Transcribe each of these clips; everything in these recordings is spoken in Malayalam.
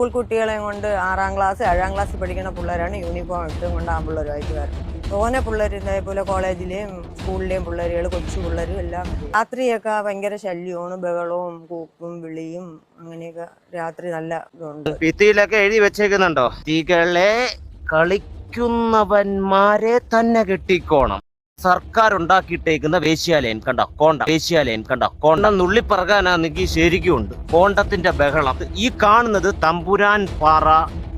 സ്കൂൾ കുട്ടികളെയും കൊണ്ട് 6ാം ക്ലാസ് 7ാം ക്ലാസ്സിൽ പഠിക്കുന്ന പിള്ളേരാണ് യൂണിഫോം ഇട്ടും കൊണ്ട് ആൺപിള്ളേരുമായിട്ട് വരുന്നത്. തോനെ പിള്ളേർ ഇതേപോലെ കോളേജിലെയും സ്കൂളിലെയും പിള്ളേരുകൾ കൊച്ചു പിള്ളേരും എല്ലാം രാത്രിയൊക്കെ ഭയങ്കര ശല്യമാണ്, ബഹളവും കൂപ്പും വിളിയും അങ്ങനെയൊക്കെ രാത്രി നല്ല ഇതുണ്ട്. ഭിത്തിയിലൊക്കെ എഴുതി വെച്ചേക്കുന്നുണ്ടോ, സ്ത്രീകളെ കളിക്കുന്നവന്മാരെ തന്നെ കെട്ടിക്കോണം. സർക്കാർ ഉണ്ടാക്കിയിട്ടേക്കുന്ന വേശ്യാലയൻ കണ്ടോ, വേശ്യാലയൻ കണ്ടോ, കോണ്ടം നുള്ളിപ്പറകാനാണെങ്കിൽ ശരിക്കും ഉണ്ട്. കോണ്ടത്തിന്റെ ബഹളം. ഈ കാണുന്നത് തമ്പുരാൻ പാറ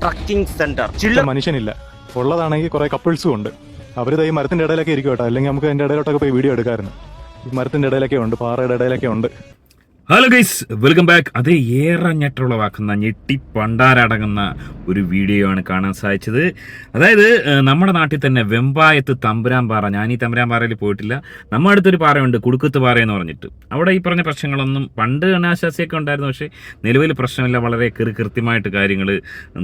ട്രക്കിംഗ് സെന്റർ. മനുഷ്യനില്ല, ഉള്ളതാണെങ്കിൽ കുറെ കപ്പിൾസും ഉണ്ട്. അവര് ഈ മരത്തിന്റെ ഇടയിലൊക്കെ ഇരിക്കും കേട്ടോ, അല്ലെങ്കിൽ നമുക്ക് അതിന്റെ ഇടയിലോട്ടൊക്കെ പോയി വീഡിയോ എടുക്കാമായിരുന്നു. ഈ മരത്തിന്റെ ഇടയിലൊക്കെ ഉണ്ട്, പാറയുടെ ഇടയിലൊക്കെ ഉണ്ട്. Hello guys, welcome back. അതേ ഏറെ ഞെട്ടുളവാക്കുന്ന ഞെട്ടിപ്പണ്ടാരടങ്ങുന്ന ഒരു വീഡിയോ ആണ് കാണാൻ സാധിച്ചത്. അതായത് നമ്മുടെ നാട്ടിൽ തന്നെ വെമ്പായത്ത് തമ്പുരാൻ പാറ. ഞാൻ ഈ തമ്പുരാൻ പാറയിൽ പോയിട്ടില്ല. നമ്മുടെ അടുത്തൊരു പാറയുണ്ട്, കുടുക്കത്ത് പാറ എന്ന് പറഞ്ഞിട്ട്. അവിടെ ഈ പറഞ്ഞ പ്രശ്നങ്ങളൊന്നും പണ്ട് അനാശാസ്യമൊക്കെ ഉണ്ടായിരുന്നു, പക്ഷേ നിലവിൽ പ്രശ്നമില്ല. വളരെ കൃത്യമായിട്ട് കാര്യങ്ങൾ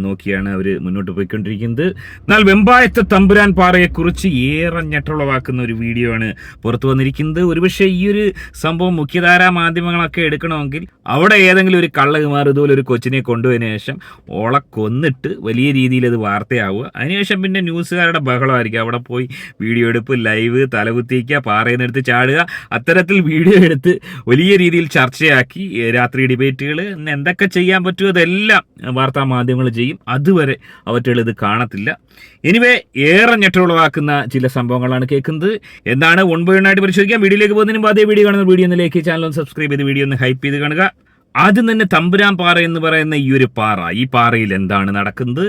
നോക്കിയാണ് അവർ മുന്നോട്ട് പോയിക്കൊണ്ടിരിക്കുന്നത്. എന്നാൽ വെമ്പായത്ത് തമ്പുരാൻ പാറയെക്കുറിച്ച് ഏറെ ഞെട്ടുളവാക്കുന്ന ഒരു വീഡിയോ ആണ് പുറത്തു വന്നിരിക്കുന്നത്. ഒരുപക്ഷെ ഈ ഒരു സംഭവം മുഖ്യധാരാ മാധ്യമങ്ങളൊക്കെ എടുക്കണമെങ്കിൽ അവിടെ ഏതെങ്കിലും ഒരു കള്ളകുമാർ ഇതുപോലെ ഒരു കൊച്ചിനെ കൊണ്ടുപോയതിനു ശേഷം ഓളെ കൊന്നിട്ട് വലിയ രീതിയിൽ അത് വാർത്തയാവുക. അതിനുശേഷം പിന്നെ ന്യൂസുകാരുടെ ബഹളമായിരിക്കും. അവിടെ പോയി വീഡിയോ എടുപ്പ്, ലൈവ്, തലകുത്തിക്കുക, പാറയിൽ എടുത്ത് ചാടുക, അത്തരത്തിൽ വീഡിയോ എടുത്ത് വലിയ രീതിയിൽ ചർച്ചയാക്കി രാത്രി ഡിബേറ്റുകൾ എന്തൊക്കെ ചെയ്യാൻ പറ്റുമോ അതെല്ലാം വാർത്താ മാധ്യമങ്ങൾ ചെയ്യും. അതുവരെ അവറ്റുകൾ ഇത് കാണത്തില്ല. എനിവേ ഏറെ ഞെട്ടുളവാക്കുന്ന ചില സംഭവങ്ങളാണ് കേൾക്കുന്നത്. എന്താണ് ഒൻപതിനായിട്ട് പരിശോധിക്കാം. വീഡിയോയിലേക്ക് പോകുന്നതിന് മുമ്പ് അതേ വീഡിയോ കാണുന്ന വീഡിയോ ഒന്നിലേക്ക് ചാനൽ ഒന്ന് സബ്സ്ക്രൈബ് ചെയ്ത് വീഡിയോ ഒന്ന് ഹൈപ്പ് ചെയ്ത് കാണുക. ആദ്യം തന്നെ തമ്പുരാൻ പാറ എന്ന് പറയുന്ന ഈ ഒരു പാറ, ഈ പാറയിൽ എന്താണ് നടക്കുന്നത്,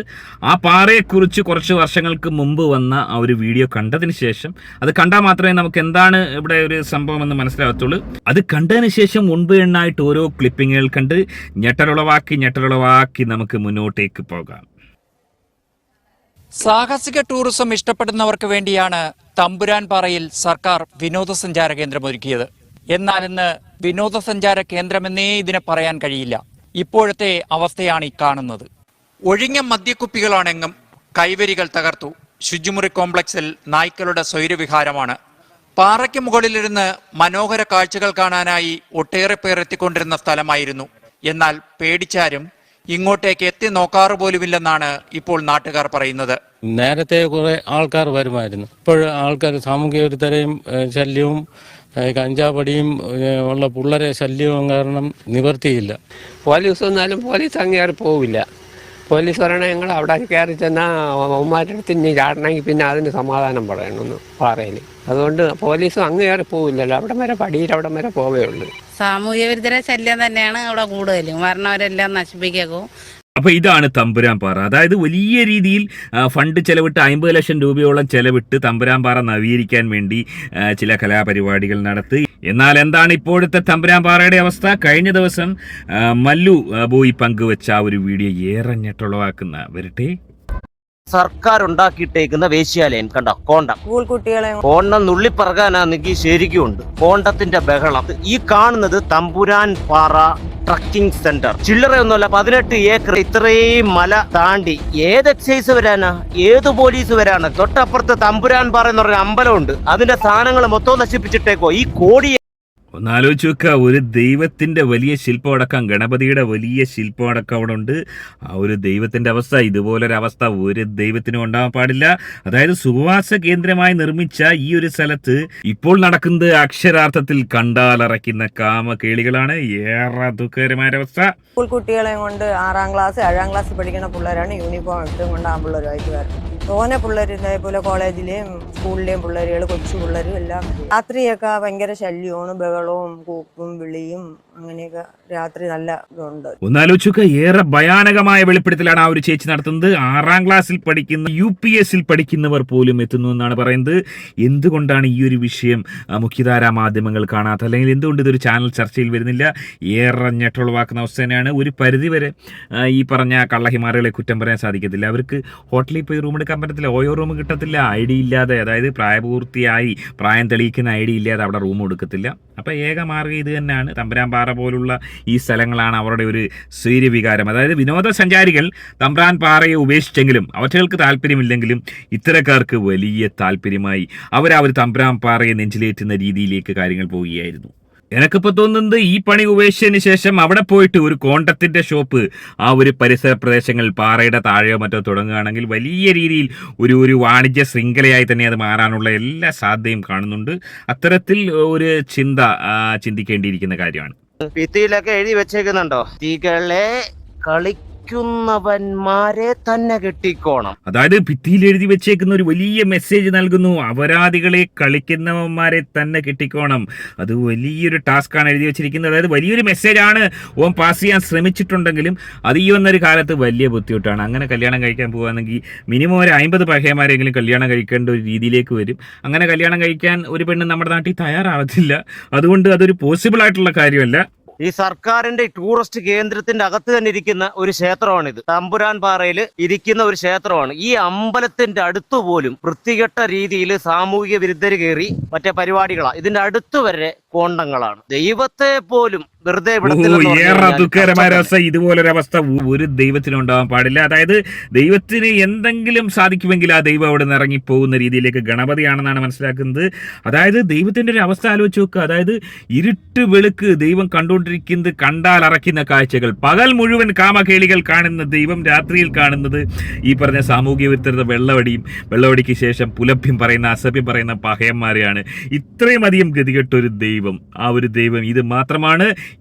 ആ പാറയെക്കുറിച്ച് കുറച്ച് വർഷങ്ങൾക്ക് മുമ്പ് വന്ന ആ ഒരു വീഡിയോ കണ്ടതിന് ശേഷം, അത് കണ്ടാൽ മാത്രമേ നമുക്ക് എന്താണ് ഇവിടെ ഒരു സംഭവം എന്ന് മനസ്സിലാകത്തുള്ളൂ. അത് കണ്ടതിന് ശേഷം മുൻപ് എണ്ണായിട്ട് ഓരോ ക്ലിപ്പിങ്ങുകൾ കണ്ട് ഞെട്ടലുളവാക്കി നമുക്ക് മുന്നോട്ടേക്ക് പോകാം. സാഹസിക ടൂറിസം ഇഷ്ടപ്പെടുന്നവർക്ക് വേണ്ടിയാണ് തമ്പുരാൻ പാറയിൽ സർക്കാർ വിനോദസഞ്ചാര കേന്ദ്രം ഒരുക്കിയത്. എന്നാൽ ഇന്ന് വിനോദസഞ്ചാര കേന്ദ്രമെന്നേ ഇതിനെ പറയാൻ കഴിയില്ല. ഇപ്പോഴത്തെ അവസ്ഥയാണ് ഈ കാണുന്നത്. ഒഴിഞ്ഞ മദ്യക്കുപ്പികളാണെങ്കും, കൈവരികൾ തകർത്തു. ശുചിമുറി കോംപ്ലക്സിൽ നായ്ക്കളുടെ സ്വൈരവിഹാരമാണ്. പാറയ്ക്ക് മുകളിലിരുന്ന് മനോഹര കാഴ്ചകൾ കാണാനായി ഒട്ടേറെ പേർ എത്തിക്കൊണ്ടിരുന്ന സ്ഥലമായിരുന്നു. എന്നാൽ പേടിച്ചാരും ഇങ്ങോട്ടേക്ക് എത്തി നോക്കാറ് പോലുമില്ലെന്നാണ് ഇപ്പോൾ നാട്ടുകാർ പറയുന്നത്. നേരത്തെ കുറെ ആൾക്കാർ വരുമായിരുന്നു. ഇപ്പോൾ ആൾക്കാർ സാമൂഹിക വിരുദ്ധരെയും ശല്യവും കഞ്ചാവടിയും ഉള്ള പിള്ളേരെ ശല്യവും കാരണം നിവർത്തിയില്ല. പോലീസ് വന്നാലും പോലീസ് അങ്ങേറി പോവില്ല. പോലീസ് പറയണേ ഞങ്ങൾ അവിടെ കയറി ചെന്നാൽ അവന്മാരുടെ അടുത്ത് ഇനി ചാടണമെങ്കിൽ പിന്നെ അതിന് സമാധാനം പറയണമെന്ന് പാറയിൽ. അതുകൊണ്ട് പോലീസും അങ്ങേറി പോവില്ലല്ലോ, അവിടെ വരെ പടിയിൽ അവിടെ വരെ പോവേ ഉള്ളൂ. സാമൂഹ്യ വിരുദ്ധരെ ശല്യം തന്നെയാണ് അവിടെ കൂടുതലും, വരണവരെല്ലാം നശിപ്പിക്കും. അപ്പോൾ ഇതാണ് തമ്പുരാൻ പാറ. അതായത് വലിയ രീതിയിൽ ഫണ്ട് ചെലവിട്ട് 50 ലക്ഷം രൂപയോളം ചെലവിട്ട് തമ്പുരാൻ പാറ നവീകരിക്കാൻ വേണ്ടി ചില കലാപരിപാടികൾ നടത്തി. എന്നാൽ എന്താണ് ഇപ്പോഴത്തെ തമ്പുരാൻ പാറയുടെ അവസ്ഥ? കഴിഞ്ഞ ദിവസം മല്ലു ബോയി പങ്കുവെച്ച ആ ഒരു വീഡിയോ ഏറെ ഞെട്ടുളവാക്കുന്ന വരട്ടെ. സർക്കാർ ഉണ്ടാക്കിയിട്ടേക്കുന്ന വേശ്യാലയൻ കണ്ടോ, സ്കൂൾ കുട്ടികളെ കോണ്ടം നുള്ളിപ്പറകാനാണെങ്കിൽ ശരിക്കും ഉണ്ട്. കോണ്ടത്തിന്റെ ബഹളം. ഈ കാണുന്നത് തമ്പുരാൻ പാറ ട്രക്കിംഗ് സെന്റർ. ചില്ലറയൊന്നുമല്ല, 18 ഏക്കർ. ഇത്രയും മല താണ്ടി ഏത് എക്സൈസ് വരാനാ, ഏത് പോലീസ് വരാനാ? തൊട്ടപ്പുറത്ത് തമ്പുരാൻ പാറ എന്ന് പറഞ്ഞ അമ്പലമുണ്ട്. അതിന്റെ സാധനങ്ങൾ മൊത്തം നശിപ്പിച്ചിട്ടേക്കോ. ഈ കോടി ഒന്നാലോചിച്ച് വെക്കുക, ഒരു ദൈവത്തിൻ്റെ വലിയ ശില്പമടക്കം, ഗണപതിയുടെ വലിയ ശില്പമടക്കം അവിടെ ഉണ്ട്. ആ ഒരു ദൈവത്തിൻ്റെ അവസ്ഥ, ഇതുപോലൊരവസ്ഥ ഒരു ദൈവത്തിനും ഉണ്ടാവാൻ പാടില്ല. അതായത് സുഖവാസ കേന്ദ്രമായി നിർമ്മിച്ച ഈ ഒരു സ്ഥലത്ത് ഇപ്പോൾ നടക്കുന്നത് അക്ഷരാർത്ഥത്തിൽ കണ്ടാലറയ്ക്കുന്ന കാമകേളികളാണ്. ഏറെ ദുഃഖകരമായ അവസ്ഥ. സ്കൂൾ കുട്ടികളെയും കൊണ്ട് 6ാം ക്ലാസ് 7ാം ക്ലാസ്സിൽ പഠിക്കുന്ന പിള്ളേരാണ് യൂണിഫോം ഇട്ടും കൊണ്ട് ആൺപിള്ളേരുമായിട്ട് വരുന്നത്. തോനെ പിള്ളേർ ഇതേപോലെ കോളേജിലെയും സ്കൂളിലെയും പിള്ളേരുകൾ കൊച്ചു പിള്ളേരും എല്ലാം രാത്രിയൊക്കെ ഭയങ്കര ശല്യമാണ്, ബഹളവും കൂപ്പും വിളിയും അങ്ങനെയൊക്കെ രാത്രി നല്ല ഇതുണ്ട്. ഒന്നാലോചിക്കുക, ഏറെ ഭയാനകമായ വെളിപ്പെടുത്തലാണ് ആ ഒരു ചേച്ചി നടത്തുന്നത്. 6ാം ക്ലാസ്സിൽ പഠിക്കുന്ന UPS പഠിക്കുന്നവർ പോലും എത്തുന്നു എന്നാണ് പറയുന്നത്. എന്തുകൊണ്ടാണ് ഈ ഒരു വിഷയം മുഖ്യധാരാ മാധ്യമങ്ങൾ കാണാത്ത, അല്ലെങ്കിൽ എന്തുകൊണ്ട് ഇതൊരു ചാനൽ ചർച്ചയിൽ വരുന്നില്ല? ഏറെ ഞെട്ടുളവാക്കുന്ന അവസ്ഥ തന്നെയാണ്. ഒരു പരിധിവരെ ഈ പറഞ്ഞ കള്ളഹിമാറുകളെ കുറ്റം പറയാൻ സാധിക്കത്തില്ല. അവർക്ക് ഹോട്ടലിൽ പോയി റൂം എടുക്കാൻ പറ്റത്തില്ല, ഓയോ റൂം കിട്ടത്തില്ല. ID ഇല്ലാതെ, അതായത് പ്രായപൂർത്തിയായി പ്രായം തെളിയിക്കുന്ന ID ഇല്ലാതെ അവിടെ റൂം എടുക്കത്തില്ല. അപ്പോൾ ഏക മാർഗ്ഗം ഇത് തന്നെയാണ്. തമ്പുരാൻ പാറ പോലുള്ള ഈ സ്ഥലങ്ങളാണ് അവരുടെ ഒരു സ്വൈരവികാരം. അതായത് വിനോദസഞ്ചാരികൾ തമ്പുരാൻ പാറയെ ഉപേക്ഷിച്ചെങ്കിലും അവറ്റകൾക്ക് താല്പര്യമില്ലെങ്കിലും ഇത്തരക്കാർക്ക് വലിയ താല്പര്യമായി അവർ തമ്പുരാൻ പാറയെ നെഞ്ചിലേറ്റുന്ന രീതിയിലേക്ക് കാര്യങ്ങൾ പോവുകയായിരുന്നു. എനിക്കിപ്പോ തോന്നുന്നത് ഈ പണി ഉപേക്ഷിച്ചതിന് ശേഷം അവിടെ പോയിട്ട് ഒരു കോണ്ടത്തിന്റെ ഷോപ്പ് ആ ഒരു പരിസര പ്രദേശങ്ങളിൽ പാറയുടെ താഴെയോ മറ്റോ തുടങ്ങുകയാണെങ്കിൽ വലിയ രീതിയിൽ ഒരു വാണിജ്യ ശൃംഖലയായി തന്നെ അത് മാറാനുള്ള എല്ലാ സാധ്യതയും കാണുന്നുണ്ട്. അത്തരത്തിൽ ഒരു ചിന്തിക്കേണ്ടിയിരിക്കുന്ന കാര്യമാണ്. ഭിത്തിയിലൊക്കെ എഴുതി വെച്ചേക്കുന്നുണ്ടോ, സ്ത്രീകളെ കളിക്കുന്നവന്മാരെ തന്നെ കെട്ടിക്കോണം. അതായത് ഭിത്തിയിൽ എഴുതി വെച്ചേക്കുന്ന ഒരു വലിയ മെസ്സേജ് നൽകുന്നു, അപരാധികളെ കളിക്കുന്നവന്മാരെ തന്നെ കെട്ടിക്കോണം. അത് വലിയൊരു ടാസ്ക്കാണ് എഴുതി വെച്ചിരിക്കുന്നത്. അതായത് വലിയൊരു മെസ്സേജാണ് ഓൻ പാസ് ചെയ്യാൻ ശ്രമിച്ചിട്ടുണ്ടെങ്കിലും അത് ഈ വന്നൊരു കാലത്ത് വലിയ ബുദ്ധിമുട്ടാണ്. അങ്ങനെ കല്യാണം കഴിക്കാൻ പോകുകയാണെങ്കിൽ മിനിമം ഒരു 50 പഹയന്മാരെങ്കിലും കല്യാണം കഴിക്കേണ്ട ഒരു രീതിയിലേക്ക് വരും. അങ്ങനെ കല്യാണം കഴിക്കാൻ ഒരു പെണ്ണ് നമ്മുടെ നാട്ടിൽ തയ്യാറാവത്തില്ല. അതുകൊണ്ട് അതൊരു പോസിബിൾ ആയിട്ടുള്ള കാര്യമല്ല. ഈ സർക്കാരിന്റെ ടൂറിസ്റ്റ് കേന്ദ്രത്തിന്റെ അകത്ത് തന്നെ ഇരിക്കുന്ന ഒരു ക്ഷേത്രമാണിത്. തമ്പുരാൻ പാറയിൽ ഇരിക്കുന്ന ഒരു ക്ഷേത്രമാണ്. ഈ അമ്പലത്തിന്റെ അടുത്തു പോലും വൃത്തികെട്ട രീതിയിൽ സാമൂഹിക വിരുദ്ധര് കയറി മറ്റേ പരിപാടികളാണ്. ഇതിന്റെ അടുത്ത് വരെ കോണ്ടങ്ങളാണ്. ദൈവത്തെ പോലും വെറുതെ ഏറെ ദുഃഖകരമായ അവസ്ഥ. ഇതുപോലൊരവസ്ഥ ഒരു ദൈവത്തിനും ഉണ്ടാവാൻ പാടില്ല. അതായത് ദൈവത്തിന് എന്തെങ്കിലും സാധിക്കുമെങ്കിൽ ആ ദൈവം അവിടെ നിന്ന് ഇറങ്ങിപ്പോകുന്ന രീതിയിലേക്ക് ഗണപതിയാണെന്നാണ് മനസ്സിലാക്കുന്നത്. അതായത് ദൈവത്തിന്റെ ഒരു അവസ്ഥ ആലോചിച്ച് നോക്കുക. അതായത് ഇരുട്ട് വെളുക്ക് ദൈവം കണ്ടുകൊണ്ടിരിക്കുന്നത്, കണ്ടാൽ അറയ്ക്കുന്ന കാഴ്ചകൾ. പകൽ മുഴുവൻ കാമകേളികൾ കാണുന്ന ദൈവം രാത്രിയിൽ കാണുന്നത് ഈ പറഞ്ഞ സാമൂഹിക വിരുദ്ധത വെള്ളവടിക്ക് ശേഷം പുലഭ്യം പറയുന്ന, അസഭ്യം പറയുന്ന പഹയന്മാരെയാണ്. ഇത്രയും അധികം ഗതികെട്ടൊരു ദൈവം, ആ ഒരു ദൈവം ഇത് മാത്രമാണ്.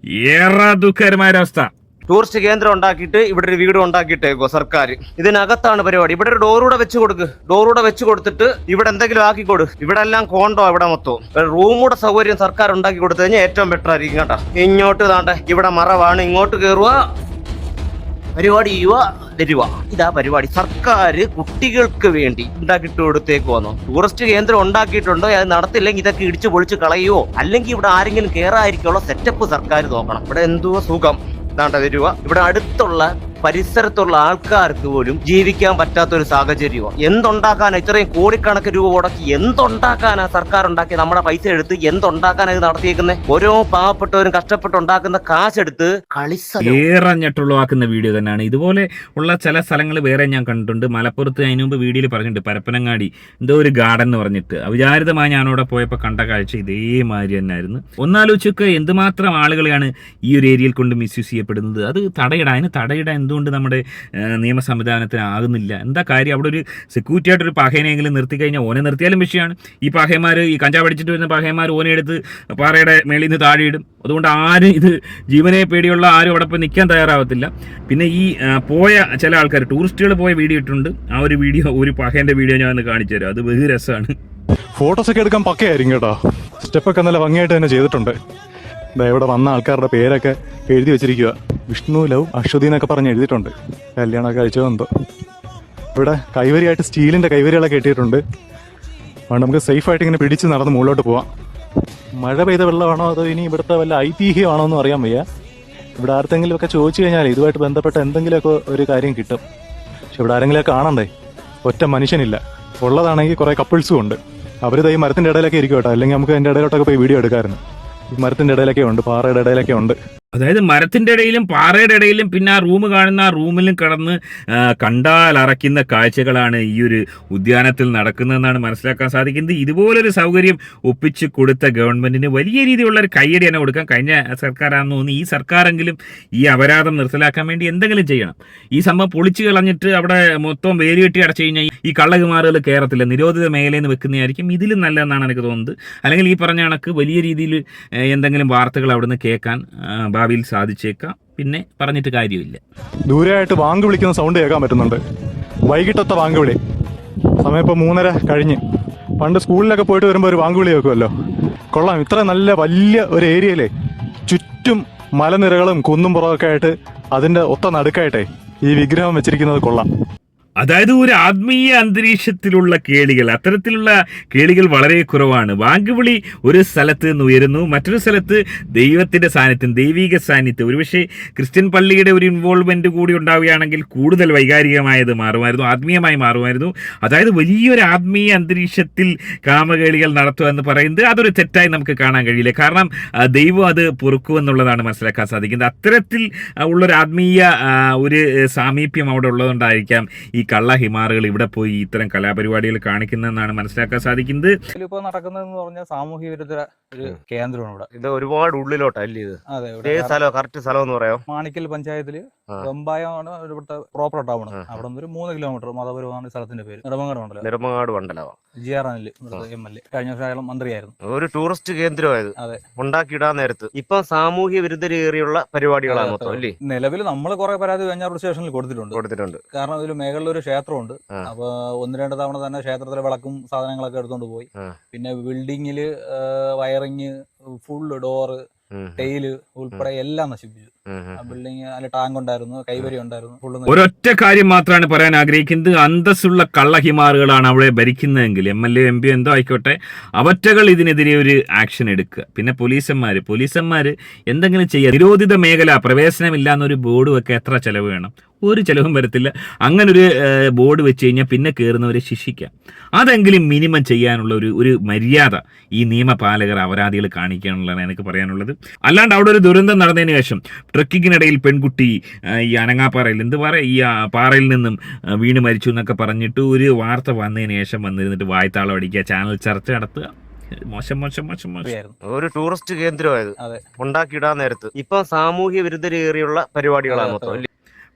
ഏറെ ദുഃഖകരമായ അവസ്ഥ. ടൂറിസ്റ്റ് കേന്ദ്രം ഉണ്ടാക്കിയിട്ട് ഇവിടെ ഒരു വീട് ഉണ്ടാക്കിയിട്ടേക്കോ സർക്കാർ. ഇതിനകത്താണ് പരിപാടി. ഇവിടെ ഒരു ഡോറൂടെ വെച്ച് കൊടുക്ക്. ഡോറൂടെ വെച്ച് കൊടുത്തിട്ട് ഇവിടെ എന്തെങ്കിലും ആക്കിക്കൊടു. ഇവിടെ എല്ലാം കോണ്ടോ, ഇവിടെ മൊത്തം റൂമൂടെ സൗകര്യം സർക്കാർ ഉണ്ടാക്കി കൊടുത്തു കഴിഞ്ഞാൽ ഏറ്റവും ബെറ്റർ ആയിരിക്കും കേട്ടോ. ഇങ്ങോട്ട് താണ്ടെ ഇവിടെ മറവാണ്, ഇങ്ങോട്ട് കയറുക, പരിപാടി ചെയ്യുക, തരുക. ഇതാ പരിപാടി. സർക്കാർ കുട്ടികൾക്ക് വേണ്ടി ഉണ്ടാക്കിയിട്ട് കൊടുത്തേക്ക് വന്നോ. ടൂറിസ്റ്റ് കേന്ദ്രം ഉണ്ടാക്കിയിട്ടുണ്ടോ, അത് നടത്തില്ലെങ്കിൽ ഇതൊക്കെ ഇടിച്ചു പൊളിച്ച് കളയുവോ, അല്ലെങ്കിൽ ഇവിടെ ആരെങ്കിലും കയറാതിരിക്കുള്ള സെറ്റപ്പ് സർക്കാർ നോക്കണം. ഇവിടെ എന്തോ സുഖം ഇതാണ്ട തരുക. ഇവിടെ അടുത്തുള്ള പരിസരത്തുള്ള ആൾക്കാർക്ക് പോലും ജീവിക്കാൻ പറ്റാത്തൊരു സാഹചര്യമാണ്. എന്തുണ്ടാക്കാനാ ഇത്രയും കോടിക്കണക്കിന് രൂപ മുടക്കി എന്തുണ്ടാക്കാനാ സർക്കാർ ഉണ്ടാക്കി നമ്മുടെ പൈസ എടുത്ത് എന്തുണ്ടാക്കാനാ ഇത് നടത്തിയേക്കുന്നത്? ഓരോ പാവപ്പെട്ടവരും കഷ്ടപ്പെട്ടുണ്ടാക്കുന്ന കാശെടുത്ത് ഏറെ ഞെട്ടുള്ളവാക്കുന്ന വീഡിയോ തന്നെയാണ്. ഇതുപോലെ ഉള്ള ചില സ്ഥലങ്ങൾ വേറെ ഞാൻ കണ്ടിട്ടുണ്ട്. മലപ്പുറത്ത് അതിനു മുമ്പ് വീഡിയോയിൽ പറഞ്ഞിട്ടുണ്ട്, പരപ്പനങ്ങാടി എന്തോ ഒരു ഗാർഡൻ എന്ന് പറഞ്ഞിട്ട്. അവിചാരിതമായി ഞാനവിടെ പോയപ്പോൾ കണ്ട കാഴ്ച ഇതേമാതിരി തന്നെയായിരുന്നു. ഒന്നാലോചിച്ചൊക്കെ എന്തുമാത്രം ആളുകളെയാണ് ഈ ഒരു ഏരിയയിൽ കൊണ്ട് മിസ്യൂസ് ചെയ്യപ്പെടുന്നത്. അത് തടയിടാൻ എന്തുകൊണ്ട് നമ്മുടെ നിയമ സംവിധാനത്തിന് ആകുന്നില്ല? എന്താ കാര്യം? അവിടെ ഒരു സെക്യൂരിറ്റി ആയിട്ടൊരു പഹയനെങ്കിലും നിർത്തി കഴിഞ്ഞാൽ ഓനെ നിർത്തിയാലും വിഷയമാണ്. ഈ പഹയന്മാർ, ഈ കഞ്ചാവ് അടിച്ചിട്ട് വരുന്ന പഹയന്മാർ ഓനെ എടുത്ത് പാറയുടെ മേളിൽ നിന്ന് താഴെയിടും. അതുകൊണ്ട് ആരും ഇത് ജീവനെ പേടിയുള്ള ആരും അവിടെ പോയി നിൽക്കാൻ തയ്യാറാവത്തില്ല. പിന്നെ ഈ പോയ ചില ആൾക്കാർ, ടൂറിസ്റ്റുകൾ പോയ വീഡിയോ ഇട്ടുണ്ട്. ആ ഒരു വീഡിയോ, ഒരു പഹയൻ്റെ വീഡിയോ ഞാൻ ഒന്ന് കാണിച്ചു തരാം. അത് ബഹു രസമാണ്. ഫോട്ടോസൊക്കെ എടുക്കാൻ പക്കയായിരിക്കും കേട്ടോ. സ്റ്റെപ്പൊക്കെ നല്ല ഭംഗിയായിട്ട് തന്നെ ചെയ്തിട്ടുണ്ട്. ഇവിടെ വന്ന ആൾക്കാരുടെ പേരൊക്കെ എഴുതി വെച്ചിരിക്കുക. വിഷ്ണു ലവ് അശ്വതി എന്നൊക്കെ പറഞ്ഞ് എഴുതിയിട്ടുണ്ട്. കല്യാണമൊക്കെ കഴിച്ചോ എന്തോ. ഇവിടെ കൈവരിയായിട്ട് സ്റ്റീലിൻ്റെ കൈവരികളൊക്കെ കെട്ടിയിട്ടുണ്ട്. അതുകൊണ്ട് നമുക്ക് സേഫായിട്ട് ഇങ്ങനെ പിടിച്ച് നടന്ന് മുകളിലോട്ട് പോവാം. മഴ പെയ്ത വെള്ളമാണോ അതോ ഇനി ഇവിടുത്തെ വല്ല ഐതിഹ്യമാണോ എന്നും അറിയാൻ വയ്യ. ഇവിടെ ആർക്കെങ്കിലുമൊക്കെ ചോദിച്ചു കഴിഞ്ഞാൽ ഇതുമായിട്ട് ബന്ധപ്പെട്ട എന്തെങ്കിലുമൊക്കെ ഒരു കാര്യം കിട്ടും. പക്ഷെ ഇവിടെ ആരെങ്കിലുമൊക്കെ കാണണ്ടേ? ഒറ്റ മനുഷ്യനില്ല. ഉള്ളതാണെങ്കിൽ കുറേ കപ്പിൾസും ഉണ്ട്. അവർ ഈ മരത്തിൻ്റെ ഇടയിലൊക്കെ ഇരിക്കും കേട്ടോ. അല്ലെങ്കിൽ നമുക്ക് അതിൻ്റെ ഇടയിലോട്ടൊക്കെ പോയി വീഡിയോ എടുക്കാമായിരുന്നു. ഈ മരത്തിൻ്റെ ഇടയിലൊക്കെ ഉണ്ട്, പാറയുടെ ഇടയിലൊക്കെ ഉണ്ട്. അതായത് മരത്തിന്റെ ഇടയിലും പാറയുടെ ഇടയിലും പിന്നെ ആ റൂം കാണുന്ന ആ റൂമിലും കടന്ന് കണ്ടാൽ അറയ്ക്കുന്ന കാഴ്ചകളാണ് ഈ ഒരു ഉദ്യാനത്തിൽ നടക്കുന്നതെന്നാണ് മനസ്സിലാക്കാൻ സാധിക്കുന്നത്. ഇതുപോലൊരു സൗകര്യം ഒപ്പിച്ച് കൊടുത്ത ഗവൺമെന്റിന് വലിയ രീതിയിലുള്ള ഒരു കയ്യടി തന്നെ കൊടുക്കാം. കഴിഞ്ഞ സർക്കാരാണെന്ന് തോന്നുന്നു. ഈ സർക്കാരെങ്കിലും ഈ അപരാധം നിർത്തലാക്കാൻ വേണ്ടി എന്തെങ്കിലും ചെയ്യണം. ഈ സംഭവം പൊളിച്ചു കളഞ്ഞിട്ട് അവിടെ മൊത്തം വേലി കെട്ടി അടച്ചു കഴിഞ്ഞാൽ ഈ കള്ളകുമാറുകൾ കയറത്തില്ല. നിരോധിത മേഖലയിൽ നിന്ന് വെക്കുന്നതായിരിക്കും ഇതിലും നല്ലതെന്നാണ് എനിക്ക് തോന്നുന്നത്. അല്ലെങ്കിൽ ഈ പറഞ്ഞ കണക്ക് വലിയ രീതിയിൽ എന്തെങ്കിലും വാർത്തകൾ അവിടുന്ന് കേൾക്കാൻ ഭാവിയിൽ സാധിച്ചേക്കാം. പിന്നെ പറഞ്ഞിട്ട് കാര്യമില്ല. ദൂരെയായിട്ട് വാങ്ക് വിളിക്കുന്ന സൗണ്ട് കേൾക്കാൻ പറ്റുന്നുണ്ട്. വൈകിട്ടത്തെ വാങ്ക് വിളി. സമയം ഇപ്പോൾ 3:30 കഴിഞ്ഞ്. പണ്ട് സ്കൂളിലൊക്കെ പോയിട്ട് വരുമ്പോൾ ഒരു വാങ്ക് വിളി വെക്കുമല്ലോ. കൊള്ളാം. ഇത്ര നല്ല വലിയ ഒരു ഏരിയയിലെ ചുറ്റും മലനിരകളും കുന്നും പുറമൊക്കെ ആയിട്ട് അതിൻ്റെ ഒത്ത നടുക്കായിട്ടേ ഈ വിഗ്രഹം വെച്ചിരിക്കുന്നത് കൊള്ളാം. അതായത് ഒരു ആത്മീയ അന്തരീക്ഷത്തിലുള്ള കേളികൾ, അത്തരത്തിലുള്ള കേളികൾ വളരെ കുറവാണ്. വാങ്കുവിളി ഒരു സ്ഥലത്ത് നിന്ന് ഉയരുന്നു, മറ്റൊരു സ്ഥലത്ത് ദൈവത്തിന്റെ സാന്നിധ്യം, ദൈവിക സാന്നിധ്യം, ഒരുപക്ഷെ ക്രിസ്ത്യൻ പള്ളിയുടെ ഒരു ഇൻവോൾവ്മെന്റ് കൂടി ഉണ്ടാവുകയാണെങ്കിൽ കൂടുതൽ വൈകാരികമായത് മാറുമായിരുന്നു, ആത്മീയമായി മാറുമായിരുന്നു. അതായത് വലിയൊരു ആത്മീയ അന്തരീക്ഷത്തിൽ കാമകേളികൾ നടത്തുക എന്ന് പറയുന്നത് അതൊരു തെറ്റായി നമുക്ക് കാണാൻ കഴിയില്ല. കാരണം ദൈവം അത് പൊറുക്കുമെന്നുള്ളതാണ് മനസ്സിലാക്കാൻ സാധിക്കുന്നത്. അത്തരത്തിൽ ഉള്ളൊരു ആത്മീയ ഒരു സാമീപ്യം അവിടെ ഉള്ളതുകൊണ്ടായിരിക്കാം ഈ കള്ള ഹിമാറുകൾ ഇവിടെ പോയി ഇത്തരം കലാപരിപാടികൾ കാണിക്കുന്നതെന്നാണ് മനസ്സിലാക്കാൻ സാധിക്കുന്നത്. ഇപ്പോൾ നടക്കുന്നതെന്ന് പറഞ്ഞാൽ സാമൂഹ്യ വിരുദ്ധ ഒരു കേന്ദ്രമാണ് ഇവിടെ. ഇത് ഒരുപാട് ഉള്ളിലോട്ടല്ലേ ഇത്? അതെ, ഇവിടെ ഏത് സ്ഥലം, കറക്റ്റ് സ്ഥലം എന്ന് പറയാം? മാണിക്കൽ പഞ്ചായത്തില് ആ. വെമ്പായമാണ് ഇവിടുത്തെ പ്രോപ്പർ ടൗൺ. ആ. അവിടെ നിന്ന് ഒരു 3 കിലോമീറ്റർ മതപരമാണ് സ്ഥലത്തിന്റെ പേര്. നെടുമങ്ങാട് മണ്ഡലം. നെടുമങ്ങാട് മണ്ഡലമാണ്. GR അനിൽ ഇവിടുത്തെ MLA. കഴിഞ്ഞ വർഷം അയാൾ മന്ത്രിയായിരുന്നു. ഒരു ടൂറിസ്റ്റ് കേന്ദ്രമായത് അതെ. ഉണ്ടാക്കിയിടാൻ നേരത്ത് ഇപ്പൊ സാമൂഹ്യ വിരുദ്ധരേറിയുള്ള പരിപാടികളാണ് മൊത്തം അല്ലേ? നിലവിൽ നമ്മൾ കുറെ പരാതി വെഞ്ഞാറൂർ സ്റ്റേഷനിൽ കൊടുത്തിട്ടുണ്ട്. കാരണം ഇതിൽ മേഖലയിൽ ഒരു ക്ഷേത്രമുണ്ട്. ആ. അപ്പൊ 1-2 തവണ തന്നെ ക്ഷേത്രത്തിലെ വിളക്കും സാധനങ്ങളൊക്കെ എടുത്തോണ്ട് പോയി. ആ. പിന്നെ ബിൽഡിങ്ങില് വയറിങ്, ഫുള്ള് ഡോറ്, ടെയില് ഉൾപ്പെടെ എല്ലാം നശിപ്പിച്ചു. ആ ബിൽഡിങ് അതിൽ ടാങ്ക് ഉണ്ടായിരുന്നു, കൈവരി ഉണ്ടായിരുന്നു, ഫുള്ള് ഒരൊറ്റ കാര്യം മാത്രമാണ് പറയാൻ ആഗ്രഹിക്കുന്നത്. അന്തസ്സുള്ള കള്ളഹിമാറുകളാണ് അവിടെ ഭരിക്കുന്നതെങ്കിൽ MLA MP എന്തോ ആയിക്കോട്ടെ, അവറ്റകൾ ഇതിനെതിരെ ഒരു ആക്ഷൻ എടുക്കുക. പിന്നെ പോലീസന്മാർ എന്തെങ്കിലും ചെയ്യുക. നിരോധിത മേഖല പ്രവേശനമില്ല എന്നൊരു ബോർഡ് വെക്കുക. എത്ര ചെലവ് വേണം? ഒരു ചെലവും വരത്തില്ല. അങ്ങനൊരു ബോർഡ് വെച്ച് കഴിഞ്ഞാൽ പിന്നെ കയറുന്നവരെ ശിക്ഷിക്കാം. അതെങ്കിലും മിനിമം ചെയ്യാനുള്ള ഒരു മര്യാദ ഈ നിയമപാലകർ അപരാധികൾ കാണിക്കാനുള്ളതാണ് എനിക്ക് പറയാനുള്ളത്. അല്ലാണ്ട് അവിടെ ഒരു ദുരന്തം നടന്നതിന് ശേഷം ട്രക്കിങ്ങിനിടയിൽ പെൺകുട്ടി ഈ അനങ്ങാപ്പാറയിൽ ഈ പാറയിൽ നിന്നും വീണ് മരിച്ചു എന്നൊക്കെ പറഞ്ഞിട്ട് ഒരു വാർത്ത വന്നതിന് ശേഷം വന്നിരുന്നിട്ട് വായ്ത്താളം അടിക്കുക, ചാനൽ ചർച്ച നടത്തുക. മോശം. ഒരു ടൂറിസ്റ്റ് കേന്ദ്രമായത് അതെ. ഉണ്ടാക്കിയിടാൻ നേരത്ത് ഇപ്പൊ സാമൂഹ്യ വിരുദ്ധരേറിയുള്ള പരിപാടികളാണ് മൊത്തം അല്ലേ?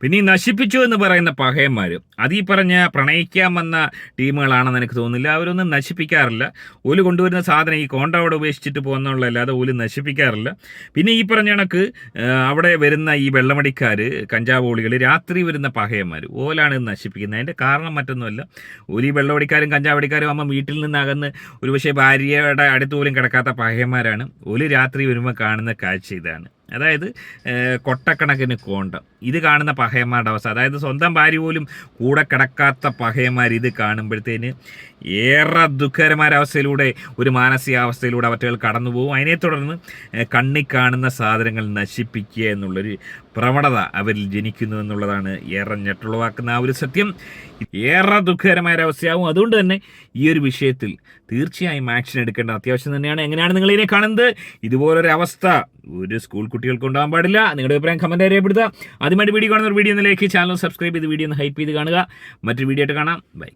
പിന്നെ ഈ നശിപ്പിച്ചു എന്ന് പറയുന്ന പഹയന്മാർ, അതീ പറഞ്ഞ പ്രണയിക്കാൻ വന്ന ടീമുകളാണെന്ന് എനിക്ക് തോന്നുന്നില്ല. അവരൊന്നും നശിപ്പിക്കാറില്ല. ഓല് കൊണ്ടുവരുന്ന സാധനം ഈ കോണ്ട അവിടെ ഉപേക്ഷിച്ചിട്ട് പോകുന്നുള്ളതല്ലാതെ ഓല് നശിപ്പിക്കാറില്ല. പിന്നെ ഈ പറഞ്ഞ കണക്ക് അവിടെ വരുന്ന ഈ വെള്ളമടിക്കാർ, കഞ്ചാവോളികൾ, രാത്രി വരുന്ന പഹയന്മാർ, ഓലാണ് ഇത് നശിപ്പിക്കുന്നത്. അതിൻ്റെ കാരണം മറ്റൊന്നുമല്ല. ഓലി വെള്ളമടിക്കാരും കഞ്ചാവടിക്കാരും ആകുമ്പോൾ വീട്ടിൽ നിന്നകന്ന് ഒരു പക്ഷേ ഭാര്യയുടെ അടുത്ത് പോലും കിടക്കാത്ത പഹയന്മാരാണ്. ഓല് രാത്രി വരുമ്പോൾ കാണുന്ന കാഴ്ച ഇതാണ്. അതായത് കൊട്ടക്കണക്കിന് കോണ്ടം. ഇത് കാണുന്ന പഹയന്മാരുടെ അവസ്ഥ, അതായത് സ്വന്തം ഭാര്യ പോലും കൂടെ കിടക്കാത്ത പഹയന്മാർ ഇത് കാണുമ്പോഴത്തേന് ഏറെ ദുഃഖകരമായ അവസ്ഥയിലൂടെ, ഒരു മാനസികാവസ്ഥയിലൂടെ അവറ്റകൾ കടന്നു പോകും. അതിനെ തുടർന്ന് കണ്ണിൽ കാണുന്ന സാധനങ്ങൾ നശിപ്പിക്കുക എന്നുള്ളൊരു പ്രവണത അവരിൽ ജനിക്കുന്നു എന്നുള്ളതാണ് ഏറെ ഞെട്ടുളവാക്കുന്ന ആ ഒരു സത്യം. ഏറെ ദുഃഖകരമായ അവസ്ഥയാവും. അതുകൊണ്ട് തന്നെ ഈ ഒരു വിഷയത്തിൽ തീർച്ചയായും ആക്ഷൻ എടുക്കേണ്ട അത്യാവശ്യം തന്നെയാണ്. എങ്ങനെയാണ് നിങ്ങളിതിനെ കാണുന്നത്? ഇതുപോലൊരു അവസ്ഥ ഒരു സ്കൂൾ കുട്ടികൾക്ക് ഉണ്ടാകാൻ പാടില്ല. നിങ്ങളുടെ അഭിപ്രായം കമൻറ്റ് രേഖപ്പെടുത്തുക. ആദ്യമായിട്ട് വീഡിയോ കാണുന്ന ഒരു വീഡിയോ ഒന്ന് ലൈക്ക്, ചാനൽ സബ്സ്ക്രൈബ് ചെയ്ത് വീഡിയോ ഒന്ന് ഹൈപ്പ് ചെയ്ത് കാണുക. മറ്റൊരു വീഡിയോ ആയിട്ട് കാണാം. ബൈ.